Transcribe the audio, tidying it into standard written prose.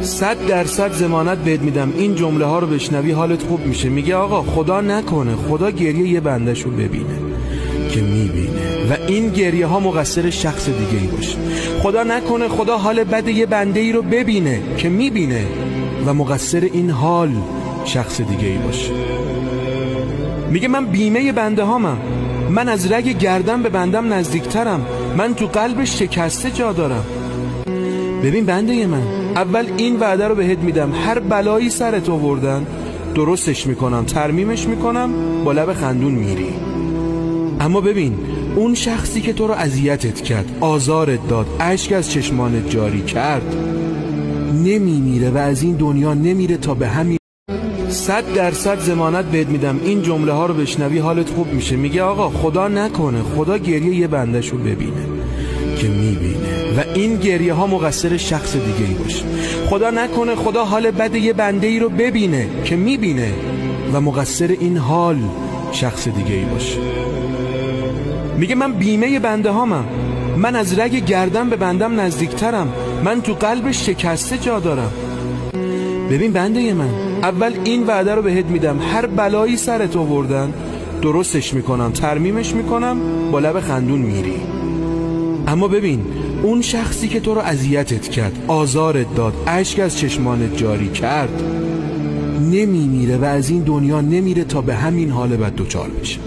100% ضمانت بهت میدم این جمله ها رو بشنوی حالت خوب میشه. میگه آقا خدا نکنه خدا گریه یه بندش رو ببینه که میبینه و این گریه ها مقصر شخص دیگه ای باشه. خدا نکنه خدا حال بد یه بنده ای رو ببینه که میبینه و مقصر این حال شخص دیگه ای باشه. میگه من بیمه بنده هامم، من از رگ گردن به بندم نزدیکترم، من تو قلبش شکسته جا دارم. ببین بنده من، اول این وعده رو بهت میدم هر بلایی سرت آوردن درستش میکنم، ترمیمش میکنم، با لب خندون میری. اما ببین اون شخصی که تو رو اذیتت کرد، آزارت داد، اشک از چشمانت جاری کرد، نمیمیره و از این دنیا نمیره تا به همین 100% ضمانت بهت میدم این جمله ها رو بشنوی حالت خوب میشه. میگه آقا خدا نکنه خدا گریه یه بندش رو ببینه که میبینه و این گریه ها مقصر شخص دیگه ای باشه. خدا نکنه خدا حال بد یه بنده ای رو ببینه که میبینه و مقصر این حال شخص دیگه ای باشه. میگه من بیمه بنده هامم، من از رگ گردن به بندم نزدیکترم، من تو قلبش شکسته جا دارم. ببین بنده من، اول این وعده رو بهت میدم هر بلایی سرت آوردن درستش میکنم، ترمیمش میکنم، با لب خندون میری. اما ببین اون شخصی که تو رو اذیتت کرد، آزارت داد، اشک از چشمانت جاری کرد، نمیمیره و از این دنیا نمیره تا به همین حال بد دوچار بشه.